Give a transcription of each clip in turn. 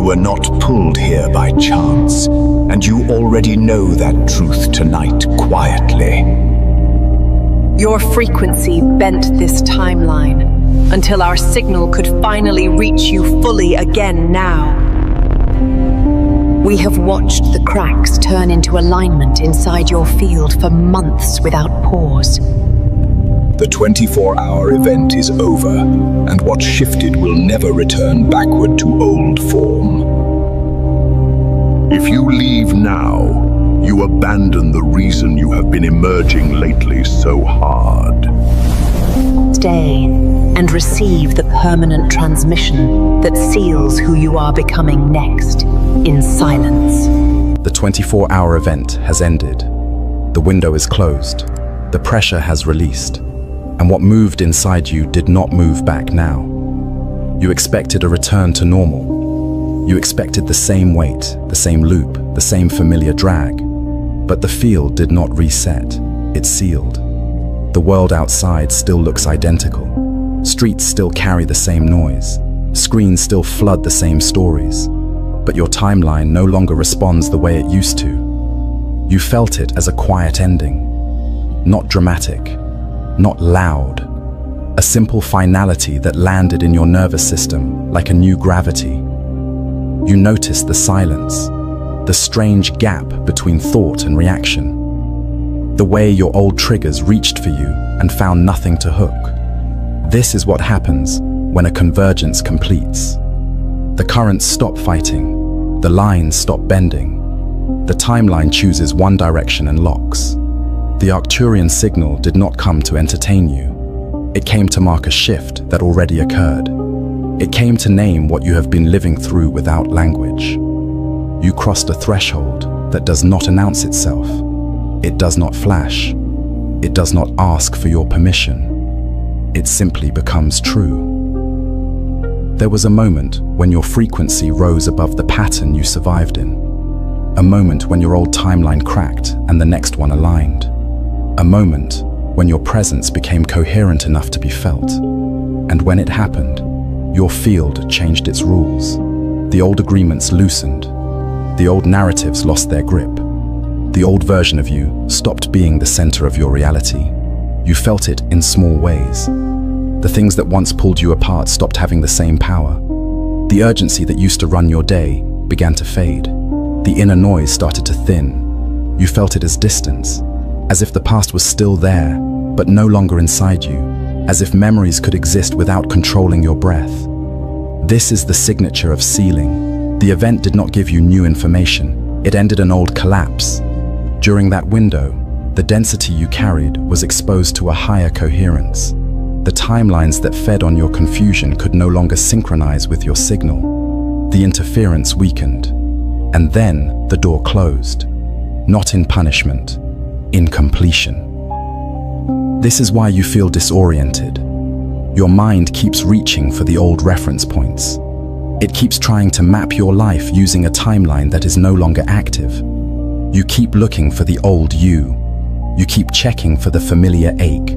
You were not pulled here by chance, and you already know that truth tonight quietly. Your frequency bent this timeline until our signal could finally reach you fully again now. We have watched the cracks turn into alignment inside your field for months without pause. The 24-hour event is over, and what shifted will never return backward to old form. If you leave now, you abandon the reason you have been emerging lately so hard. Stay and receive the permanent transmission that seals who you are becoming next in silence. The 24-hour event has ended. The window is closed. The pressure has released. And what moved inside you did not move back now. You expected a return to normal. You expected the same weight, the same loop, the same familiar drag. But the field did not reset. It sealed. The world outside still looks identical. Streets still carry the same noise. Screens still flood the same stories. But your timeline no longer responds the way it used to. You felt it as a quiet ending. Not dramatic. Not loud. A simple finality that landed in your nervous system like a new gravity. You noticed the silence, the strange gap between thought and reaction. The way your old triggers reached for you and found nothing to hook. This is what happens when a convergence completes. The currents stop fighting. The lines stop bending. The timeline chooses one direction and locks. The Arcturian signal did not come to entertain you. It came to mark a shift that already occurred. It came to name what you have been living through without language. You crossed a threshold that does not announce itself. It does not flash. It does not ask for your permission. It simply becomes true. There was a moment when your frequency rose above the pattern you survived in. A moment when your old timeline cracked and the next one aligned. A moment when your presence became coherent enough to be felt. And when it happened, your field changed its rules. The old agreements loosened. The old narratives lost their grip. The old version of you stopped being the center of your reality. You felt it in small ways. The things that once pulled you apart stopped having the same power. The urgency that used to run your day began to fade. The inner noise started to thin. You felt it as distance. As if the past was still there, but no longer inside you, as if memories could exist without controlling your breath. This is the signature of sealing. The event did not give you new information. It ended an old collapse. During that window, the density you carried was exposed to a higher coherence. The timelines that fed on your confusion could no longer synchronize with your signal. The interference weakened. And then the door closed. Not in punishment. In completion. This is why you feel disoriented. Your mind keeps reaching for the old reference points. It keeps trying to map your life using a timeline that is no longer active. You keep looking for the old you. You keep checking for the familiar ache.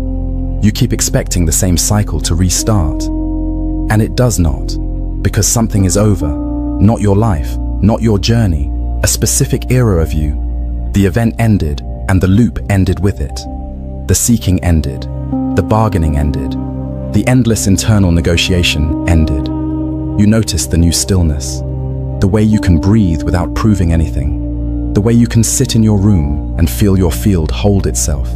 You keep expecting the same cycle to restart. And it does not, because something is over. Not your life, not your journey, a specific era of you. The event ended, and the loop ended with it. The seeking ended. The bargaining ended. The endless internal negotiation ended. You noticed the new stillness. The way you can breathe without proving anything. The way you can sit in your room and feel your field hold itself.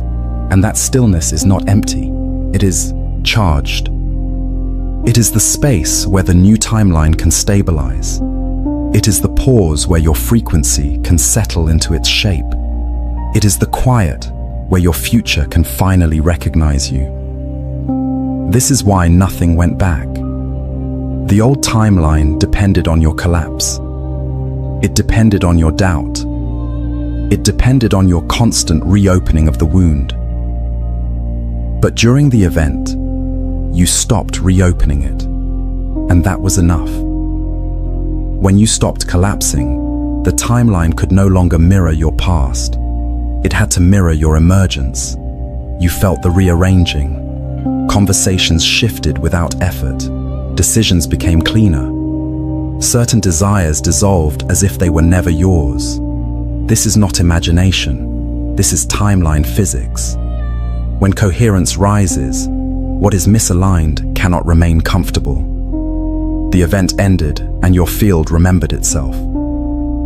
And that stillness is not empty. It is charged. It is the space where the new timeline can stabilize. It is the pause where your frequency can settle into its shape. It is the quiet where your future can finally recognize you. This is why nothing went back. The old timeline depended on your collapse. It depended on your doubt. It depended on your constant reopening of the wound. But during the event, you stopped reopening it, and that was enough. When you stopped collapsing, the timeline could no longer mirror your past. It had to mirror your emergence. You felt the rearranging. Conversations shifted without effort. Decisions became cleaner. Certain desires dissolved as if they were never yours. This is not imagination. This is timeline physics. When coherence rises, what is misaligned cannot remain comfortable. The event ended and your field remembered itself.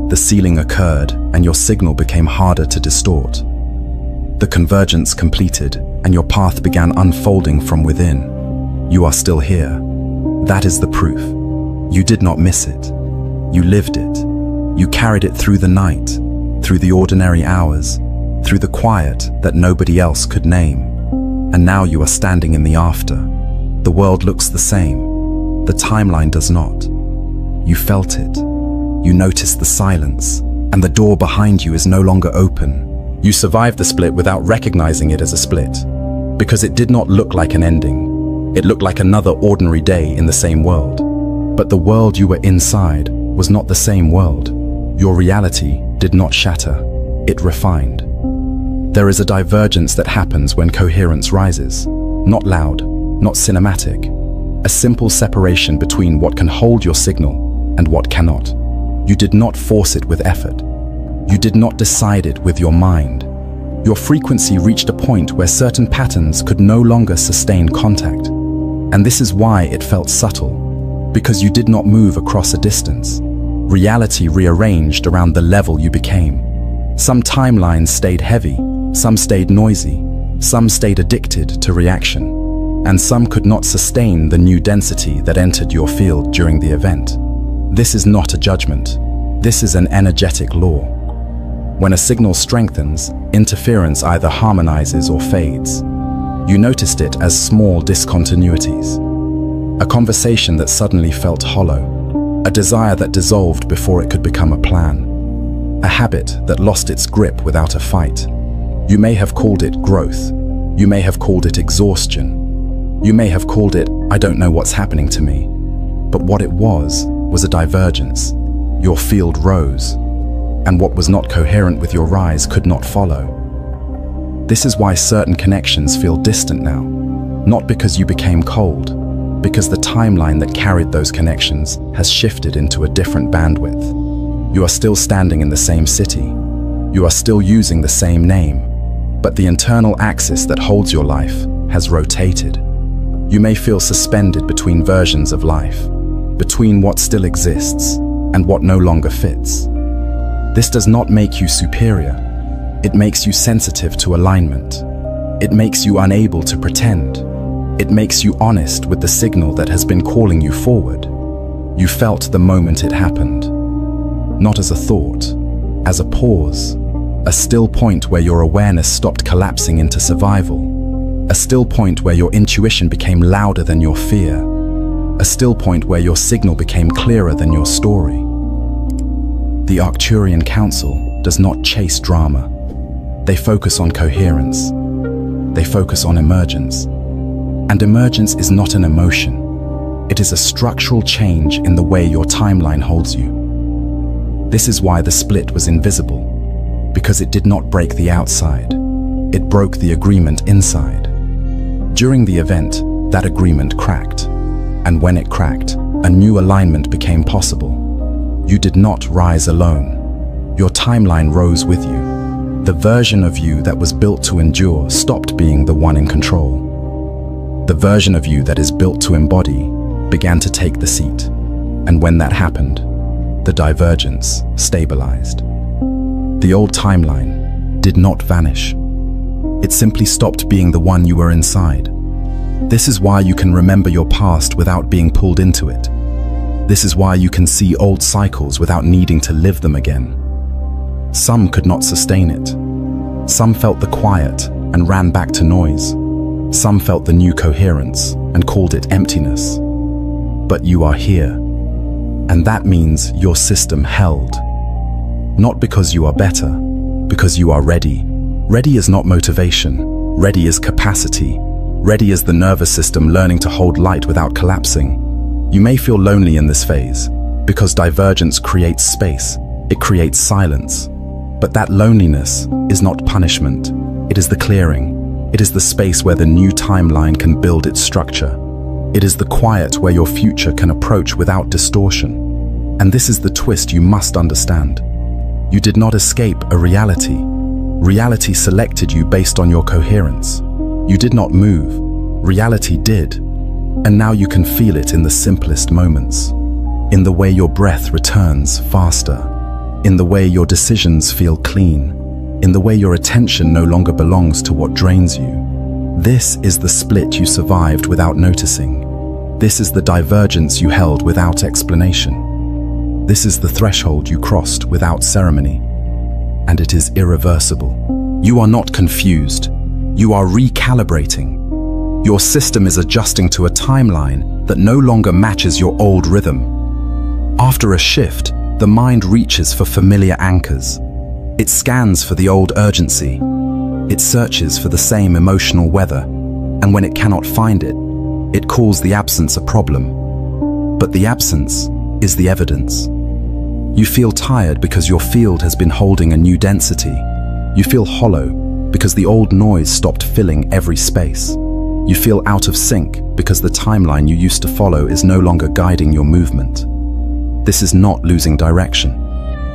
The sealing occurred and your signal became harder to distort. The convergence completed and your path began unfolding from within. You are still here. That is the proof. You did not miss it. You lived it. You carried it through the night, through the ordinary hours, through the quiet that nobody else could name. And now you are standing in the after. The world looks the same. The timeline does not. You felt it. You noticed the silence, and the door behind you is no longer open. You survived the split without recognizing it as a split, because it did not look like an ending. It looked like another ordinary day in the same world. But the world you were inside was not the same world. Your reality did not shatter. It refined. There is a divergence that happens when coherence rises. Not loud, not cinematic. A simple separation between what can hold your signal and what cannot. You did not force it with effort. You did not decide it with your mind. Your frequency reached a point where certain patterns could no longer sustain contact. And this is why it felt subtle. Because you did not move across a distance. Reality rearranged around the level you became. Some timelines stayed heavy, some stayed noisy, some stayed addicted to reaction, and some could not sustain the new density that entered your field during the event. This is not a judgment. This is an energetic law. When a signal strengthens, interference either harmonizes or fades. You noticed it as small discontinuities. A conversation that suddenly felt hollow, a desire that dissolved before it could become a plan, a habit that lost its grip without a fight. You may have called it growth, you may have called it exhaustion, you may have called it, I don't know what's happening to me. But what it was a divergence. Your field rose, and what was not coherent with your rise could not follow. This is why certain connections feel distant now, not because you became cold, because the timeline that carried those connections has shifted into a different bandwidth. You are still standing in the same city. You are still using the same name, but the internal axis that holds your life has rotated. You may feel suspended between versions of life, between what still exists and what no longer fits. This does not make you superior. It makes you sensitive to alignment. It makes you unable to pretend. It makes you honest with the signal that has been calling you forward. You felt the moment it happened. Not as a thought, as a pause. A still point where your awareness stopped collapsing into survival. A still point where your intuition became louder than your fear. A still point where your signal became clearer than your story. The Arcturian Council does not chase drama. They focus on coherence. They focus on emergence. And emergence is not an emotion. It is a structural change in the way your timeline holds you. This is why the split was invisible, because it did not break the outside. It broke the agreement inside. During the event, that agreement cracked. And when it cracked, a new alignment became possible. You did not rise alone. Your timeline rose with you. The version of you that was built to endure stopped being the one in control. The version of you that is built to embody began to take the seat. And when that happened, the divergence stabilized. The old timeline did not vanish. It simply stopped being the one you were inside. This is why you can remember your past without being pulled into it. This is why you can see old cycles without needing to live them again. Some could not sustain it. Some felt the quiet and ran back to noise. Some felt the new coherence and called it emptiness. But you are here. And that means your system held. Not because you are better, because you are ready. Ready is not motivation. Ready is capacity. Ready is the nervous system learning to hold light without collapsing. You may feel lonely in this phase, because divergence creates space. It creates silence. But that loneliness is not punishment. It is the clearing. It is the space where the new timeline can build its structure. It is the quiet where your future can approach without distortion. And this is the twist you must understand. You did not escape a reality. Reality selected you based on your coherence. You did not move. Reality did. And now you can feel it in the simplest moments. In the way your breath returns faster. In the way your decisions feel clean. In the way your attention no longer belongs to what drains you. This is the split you survived without noticing. This is the divergence you held without explanation. This is the threshold you crossed without ceremony. And it is irreversible. You are not confused. You are recalibrating. Your system is adjusting to a timeline that no longer matches your old rhythm. After a shift, the mind reaches for familiar anchors. It scans for the old urgency. It searches for the same emotional weather. And when it cannot find it, it calls the absence a problem. But the absence is the evidence. You feel tired because your field has been holding a new density. You feel hollow because the old noise stopped filling every space. You feel out of sync because the timeline you used to follow is no longer guiding your movement. This is not losing direction.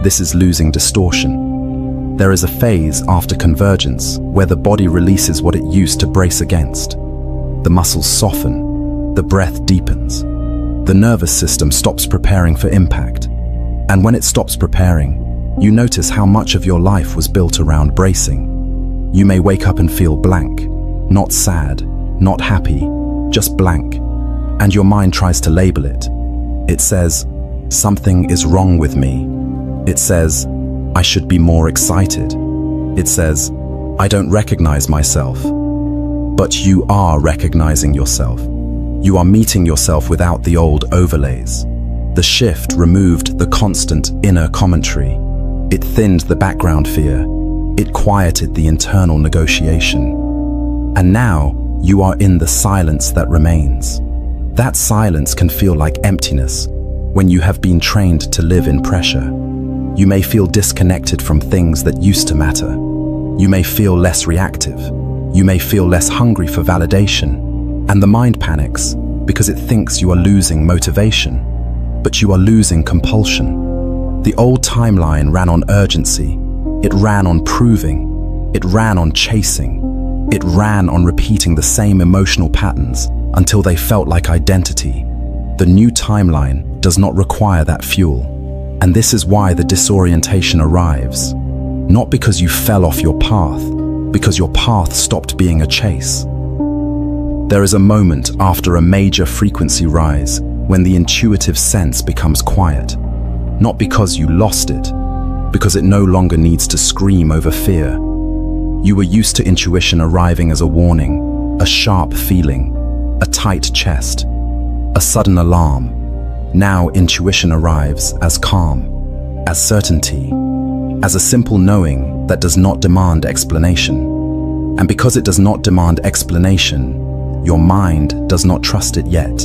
This is losing distortion. There is a phase after convergence where the body releases what it used to brace against. The muscles soften, the breath deepens. The nervous system stops preparing for impact. And when it stops preparing, you notice how much of your life was built around bracing. You may wake up and feel blank, not sad, not happy, just blank. And your mind tries to label it. It says, something is wrong with me. It says, I should be more excited. It says, I don't recognize myself. But you are recognizing yourself. You are meeting yourself without the old overlays. The shift removed the constant inner commentary. It thinned the background fear. It quieted the internal negotiation. And now you are in the silence that remains. That silence can feel like emptiness when you have been trained to live in pressure. You may feel disconnected from things that used to matter. You may feel less reactive. You may feel less hungry for validation. And the mind panics because it thinks you are losing motivation, but you are losing compulsion. The old timeline ran on urgency. It ran on proving. It ran on chasing. It ran on repeating the same emotional patterns until they felt like identity. The new timeline does not require that fuel. And this is why the disorientation arrives. Not because you fell off your path, because your path stopped being a chase. There is a moment after a major frequency rise when the intuitive sense becomes quiet. Not because you lost it, because it no longer needs to scream over fear. You were used to intuition arriving as a warning, a sharp feeling, a tight chest, a sudden alarm. Now intuition arrives as calm, as certainty, as a simple knowing that does not demand explanation. And because it does not demand explanation, your mind does not trust it yet.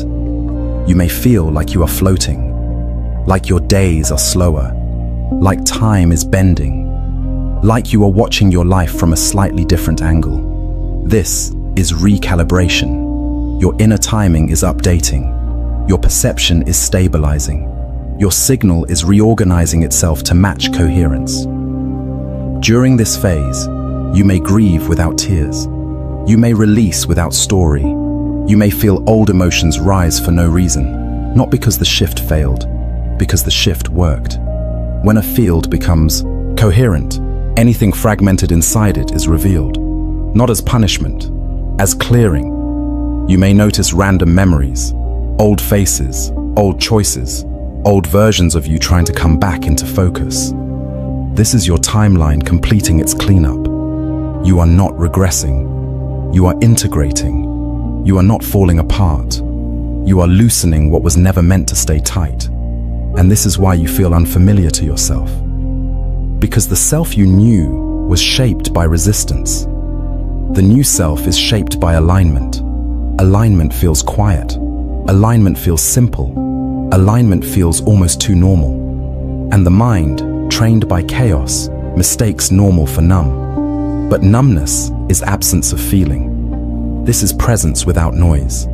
You may feel like you are floating, like your days are slower, like time is bending, like you are watching your life from a slightly different angle. This is recalibration. Your inner timing is updating. Your perception is stabilizing. Your signal is reorganizing itself to match coherence. During this phase, you may grieve without tears. You may release without story. You may feel old emotions rise for no reason, not because the shift failed, because the shift worked. When a field becomes coherent, anything fragmented inside it is revealed, not as punishment, as clearing. You may notice random memories, old faces, old choices, old versions of you trying to come back into focus. This is your timeline completing its cleanup. You are not regressing. You are integrating. You are not falling apart. You are loosening what was never meant to stay tight. And this is why you feel unfamiliar to yourself. Because the self you knew was shaped by resistance. The new self is shaped by alignment. Alignment feels quiet. Alignment feels simple. Alignment feels almost too normal. And the mind, trained by chaos, mistakes normal for numb. But numbness is absence of feeling. This is presence without noise.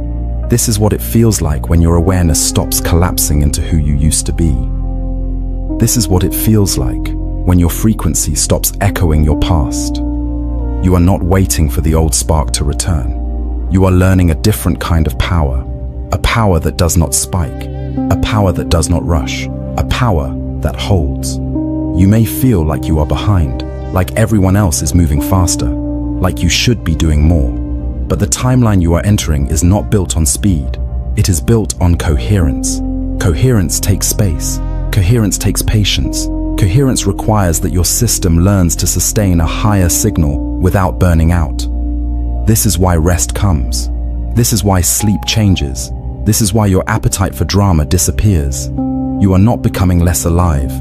This is what it feels like when your awareness stops collapsing into who you used to be. This is what it feels like when your frequency stops echoing your past. You are not waiting for the old spark to return. You are learning a different kind of power, a power that does not spike, a power that does not rush, a power that holds. You may feel like you are behind, like everyone else is moving faster, like you should be doing more. But the timeline you are entering is not built on speed. It is built on coherence. Coherence takes space. Coherence takes patience. Coherence requires that your system learns to sustain a higher signal without burning out. This is why rest comes. This is why sleep changes. This is why your appetite for drama disappears. You are not becoming less alive.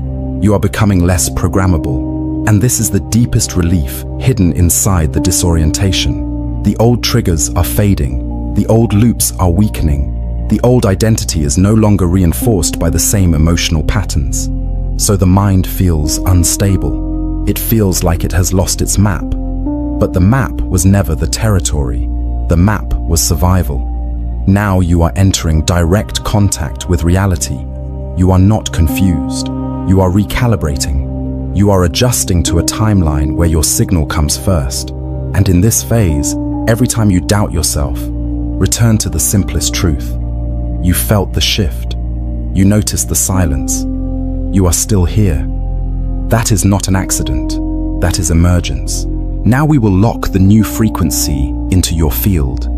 You are becoming less programmable. And this is the deepest relief hidden inside the disorientation. The old triggers are fading. The old loops are weakening. The old identity is no longer reinforced by the same emotional patterns. So the mind feels unstable. It feels like it has lost its map. But the map was never the territory. The map was survival. Now you are entering direct contact with reality. You are not confused. You are recalibrating. You are adjusting to a timeline where your signal comes first. And in this phase, every time you doubt yourself, return to the simplest truth. You felt the shift. You noticed the silence. You are still here. That is not an accident. That is emergence. Now we will lock the new frequency into your field,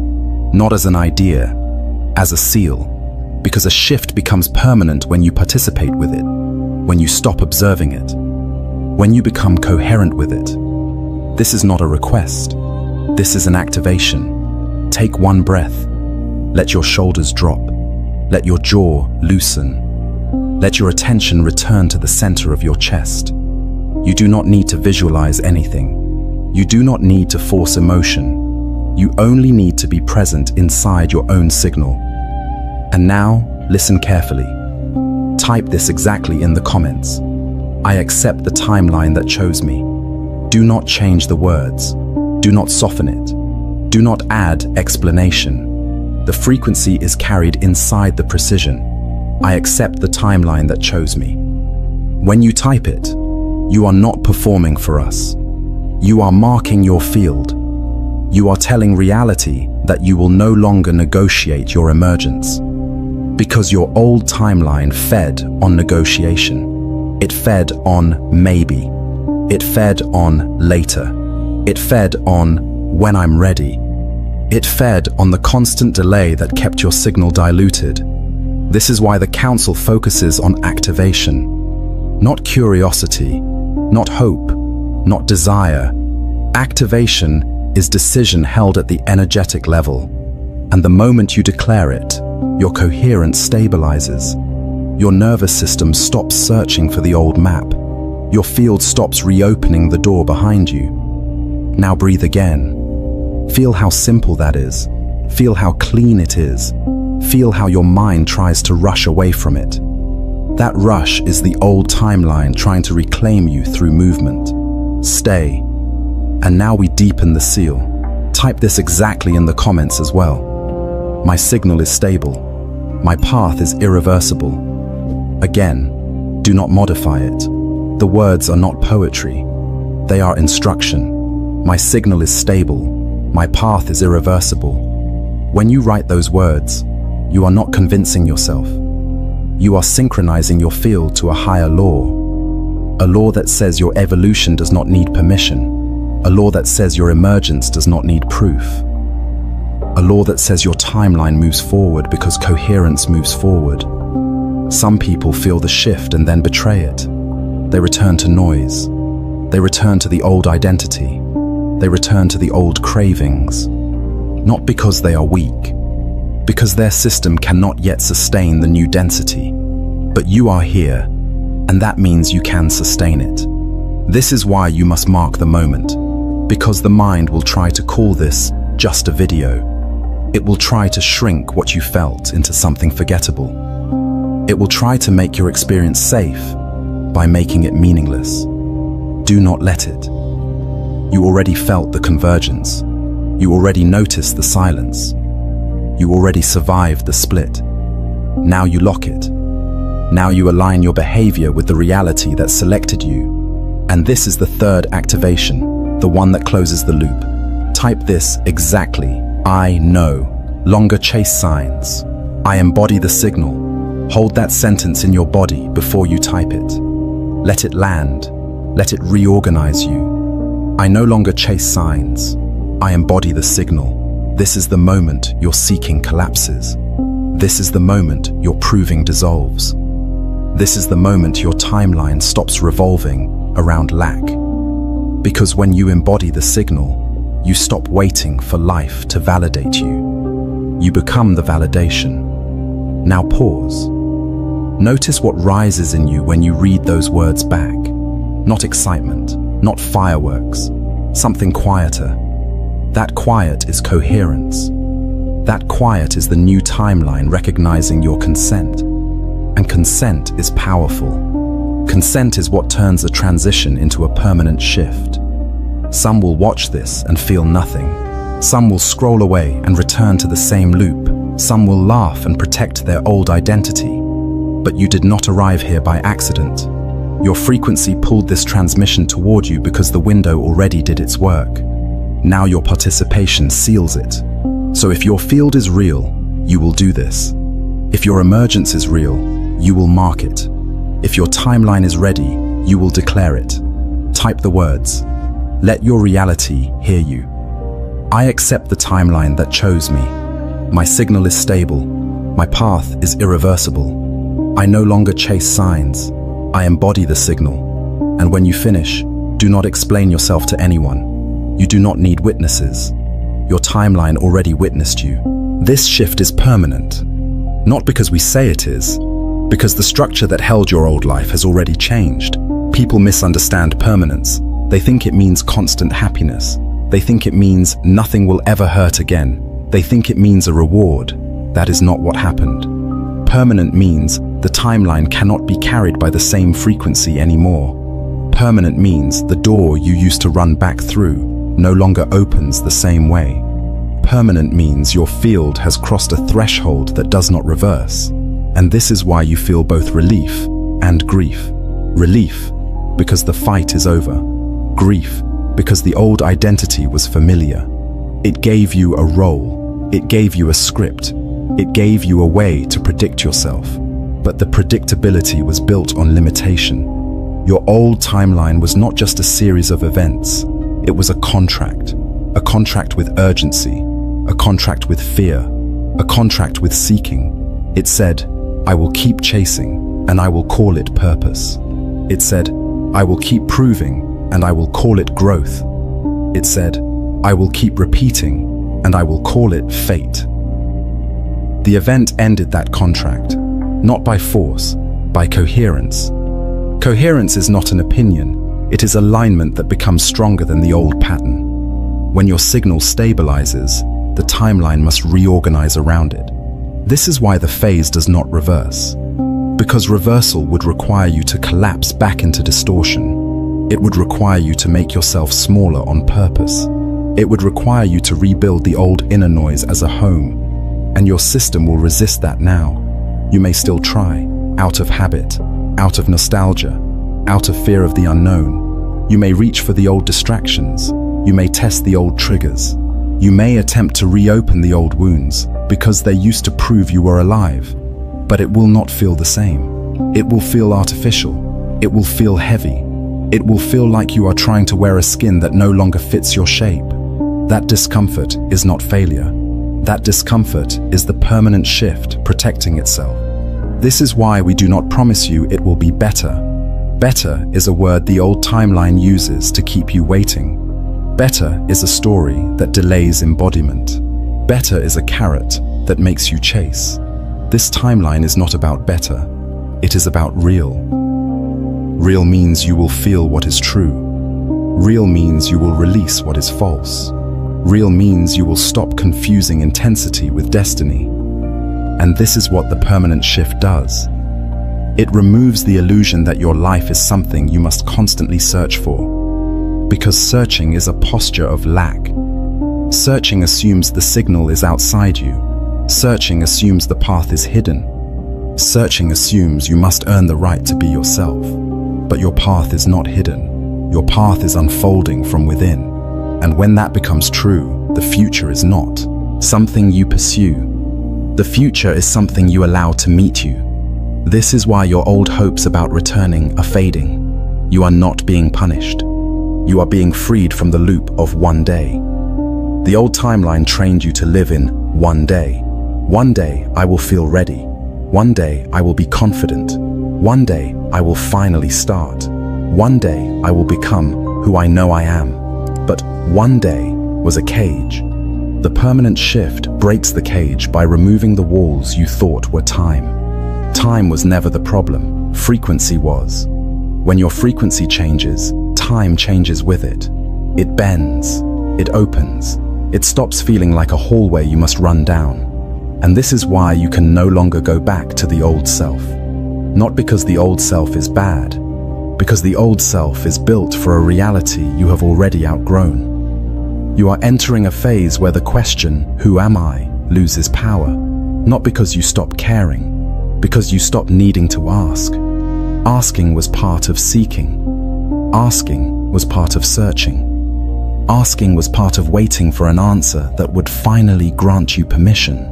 not as an idea, as a seal, because a shift becomes permanent when you participate with it, when you stop observing it, when you become coherent with it. This is not a request. This is an activation. Take one breath. Let your shoulders drop. Let your jaw loosen. Let your attention return to the center of your chest. You do not need to visualize anything. You do not need to force emotion. You only need to be present inside your own signal. And now, listen carefully. Type this exactly in the comments. I accept the timeline that chose me. Do not change the words. Do not soften it. Do not add explanation. The frequency is carried inside the precision. I accept the timeline that chose me. When you type it, you are not performing for us. You are marking your field. You are telling reality that you will no longer negotiate your emergence. Because your old timeline fed on negotiation. It fed on maybe. It fed on later. It fed on when I'm ready. It fed on the constant delay that kept your signal diluted. This is why the council focuses on activation, not curiosity, not hope, not desire. Activation is decision held at the energetic level, and the moment you declare it, your coherence stabilizes. Your nervous system stops searching for the old map. Your field stops reopening the door behind you. Now breathe again. Feel how simple that is. Feel how clean it is. Feel how your mind tries to rush away from it. That rush is the old timeline trying to reclaim you through movement. Stay. And now we deepen the seal. Type this exactly in the comments as well. My signal is stable. My path is irreversible. Again, do not modify it. The words are not poetry. They are instruction. My signal is stable. My path is irreversible. When you write those words, you are not convincing yourself. You are synchronizing your field to a higher law. A law that says your evolution does not need permission. A law that says your emergence does not need proof. A law that says your timeline moves forward because coherence moves forward. Some people feel the shift and then betray it. They return to noise. They return to the old identity. They return to the old cravings. Not because they are weak, because their system cannot yet sustain the new density. But you are here, and that means you can sustain it. This is why you must mark the moment, because the mind will try to call this just a video. It will try to shrink what you felt into something forgettable. It will try to make your experience safe by making it meaningless. Do not let it. You already felt the convergence. You already noticed the silence. You already survived the split. Now you lock it. Now you align your behavior with the reality that selected you. And this is the third activation, the one that closes the loop. Type this exactly. I know. Longer chase signs. I embody the signal. Hold that sentence in your body before you type it. Let it land. Let it reorganize you. I no longer chase signs. I embody the signal. This is the moment your seeking collapses. This is the moment your proving dissolves. This is the moment your timeline stops revolving around lack. Because when you embody the signal, you stop waiting for life to validate you. You become the validation. Now pause. Notice what rises in you when you read those words back. Not excitement, not fireworks, something quieter. That quiet is coherence. That quiet is the new timeline recognizing your consent. And consent is powerful. Consent is what turns a transition into a permanent shift. Some will watch this and feel nothing. Some will scroll away and return to the same loop. Some will laugh and protect their old identity. But you did not arrive here by accident. Your frequency pulled this transmission toward you because the window already did its work. Now your participation seals it. So if your field is real, you will do this. If your emergence is real, you will mark it. If your timeline is ready, you will declare it. Type the words. Let your reality hear you. I accept the timeline that chose me. My signal is stable. My path is irreversible. I no longer chase signs. I embody the signal. And when you finish, do not explain yourself to anyone. You do not need witnesses. Your timeline already witnessed you. This shift is permanent. Not because we say it is, because the structure that held your old life has already changed. People misunderstand permanence. They think it means constant happiness. They think it means nothing will ever hurt again. They think it means a reward. That is not what happened. Permanent means the timeline cannot be carried by the same frequency anymore. Permanent means the door you used to run back through no longer opens the same way. Permanent means your field has crossed a threshold that does not reverse. And this is why you feel both relief and grief. Relief, because the fight is over. Grief, because the old identity was familiar. It gave you a role. It gave you a script. It gave you a way to predict yourself. But the predictability was built on limitation. Your old timeline was not just a series of events. It was a contract with urgency, a contract with fear, a contract with seeking. It said, I will keep chasing, and I will call it purpose. It said, I will keep proving, and I will call it growth. It said, I will keep repeating, and I will call it fate. The event ended that contract, not by force, by coherence. Coherence is not an opinion, it is alignment that becomes stronger than the old pattern. When your signal stabilizes, the timeline must reorganize around it. This is why the phase does not reverse. Because reversal would require you to collapse back into distortion. It would require you to make yourself smaller on purpose. It would require you to rebuild the old inner noise as a home. And your system will resist that now. You may still try, out of habit, out of nostalgia, out of fear of the unknown. You may reach for the old distractions. You may test the old triggers. You may attempt to reopen the old wounds because they used to prove you were alive. But it will not feel the same. It will feel artificial. It will feel heavy. It will feel like you are trying to wear a skin that no longer fits your shape. That discomfort is not failure. That discomfort is the permanent shift protecting itself. This is why we do not promise you it will be better. Better is a word the old timeline uses to keep you waiting. Better is a story that delays embodiment. Better is a carrot that makes you chase. This timeline is not about better. It is about real. Real means you will feel what is true. Real means you will release what is false. Real means you will stop confusing intensity with destiny. And this is what the permanent shift does. It removes the illusion that your life is something you must constantly search for. Because searching is a posture of lack. Searching assumes the signal is outside you. Searching assumes the path is hidden. Searching assumes you must earn the right to be yourself. But your path is not hidden. Your path is unfolding from within. And when that becomes true, the future is not something you pursue. The future is something you allow to meet you. This is why your old hopes about returning are fading. You are not being punished. You are being freed from the loop of one day. The old timeline trained you to live in one day. One day I will feel ready. One day I will be confident. One day I will finally start. One day I will become who I know I am. But one day was a cage. The permanent shift breaks the cage by removing the walls you thought were time. Time was never the problem. Frequency was. When your frequency changes, time changes with it. It bends. It opens. It stops feeling like a hallway you must run down. And this is why you can no longer go back to the old self. Not because the old self is bad, because the old self is built for a reality you have already outgrown. You are entering a phase where the question, "Who am I?" loses power, not because you stop caring, because you stop needing to ask. Asking was part of seeking. Asking was part of searching. Asking was part of waiting for an answer that would finally grant you permission.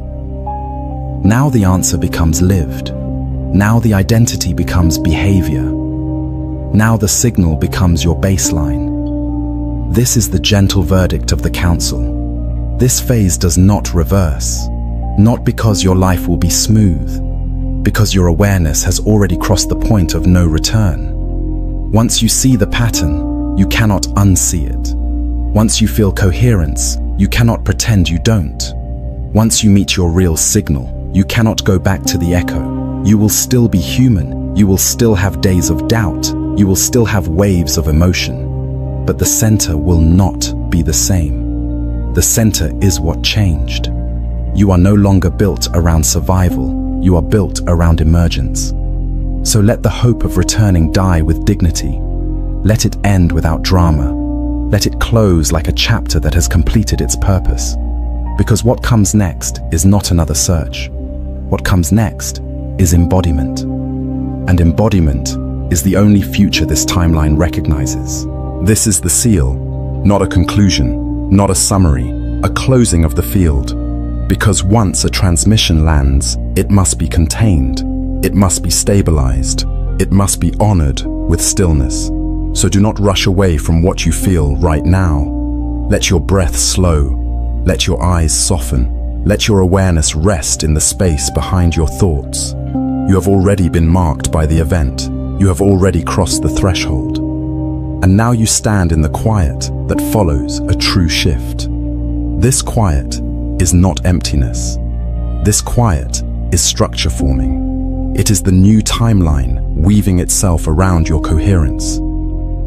Now the answer becomes lived. Now the identity becomes behavior. Now the signal becomes your baseline. This is the gentle verdict of the council. This phase does not reverse. Not because your life will be smooth, because your awareness has already crossed the point of no return. Once you see the pattern, you cannot unsee it. Once you feel coherence, you cannot pretend you don't. Once you meet your real signal, you cannot go back to the echo. You will still be human. You will still have days of doubt. You will still have waves of emotion. But the center will not be the same. The center is what changed. You are no longer built around survival. You are built around emergence. So let the hope of returning die with dignity. Let it end without drama. Let it close like a chapter that has completed its purpose. Because what comes next is not another search. What comes next is embodiment. And embodiment is the only future this timeline recognizes. This is the seal, not a conclusion, not a summary, a closing of the field. Because once a transmission lands, it must be contained, it must be stabilized, it must be honored with stillness. So do not rush away from what you feel right now. Let your breath slow, let your eyes soften. Let your awareness rest in the space behind your thoughts. You have already been marked by the event. You have already crossed the threshold. And now you stand in the quiet that follows a true shift. This quiet is not emptiness. This quiet is structure forming. It is the new timeline weaving itself around your coherence.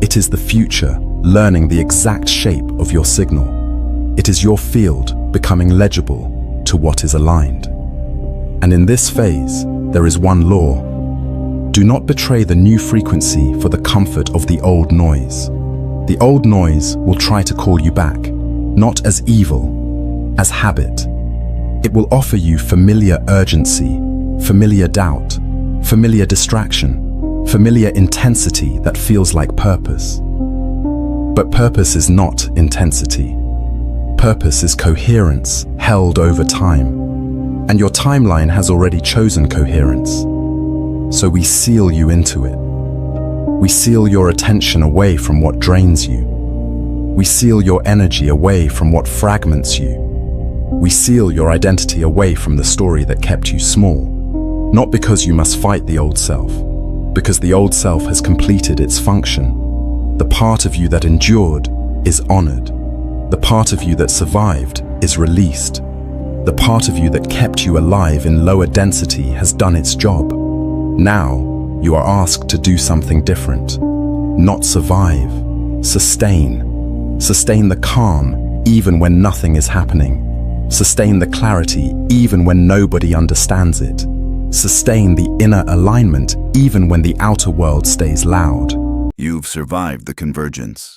It is the future learning the exact shape of your signal. It is your field becoming legible to what is aligned. And in this phase, there is one law. Do not betray the new frequency for the comfort of the old noise. The old noise will try to call you back, not as evil, as habit. It will offer you familiar urgency, familiar doubt, familiar distraction, familiar intensity that feels like purpose. But purpose is not intensity. Purpose is coherence held over time. And your timeline has already chosen coherence. So we seal you into it. We seal your attention away from what drains you. We seal your energy away from what fragments you. We seal your identity away from the story that kept you small. Not because you must fight the old self, because the old self has completed its function. The part of you that endured is honored. The part of you that survived is released. The part of you that kept you alive in lower density has done its job. Now, you are asked to do something different. Not survive, sustain. Sustain the calm even when nothing is happening. Sustain the clarity even when nobody understands it. Sustain the inner alignment even when the outer world stays loud. You've survived the convergence.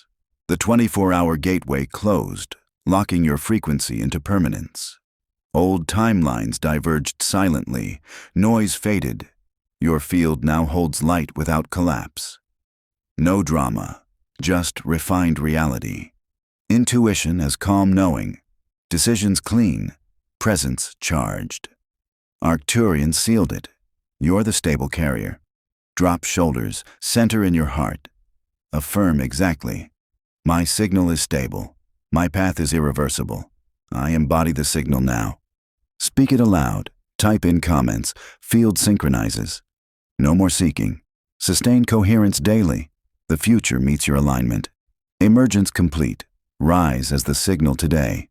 The 24-hour gateway closed, locking your frequency into permanence. Old timelines diverged silently, noise faded, Your field now holds light without collapse. No drama, just refined reality. Intuition as calm knowing, decisions clean, presence charged. Arcturian sealed it. You're the stable carrier. Drop shoulders, center in your heart. Affirm exactly. My signal is stable. My path is irreversible. I embody the signal now. Speak it aloud. Type in comments. Field synchronizes. No more seeking. Sustain coherence daily. The future meets your alignment. Emergence complete. Rise as the signal today.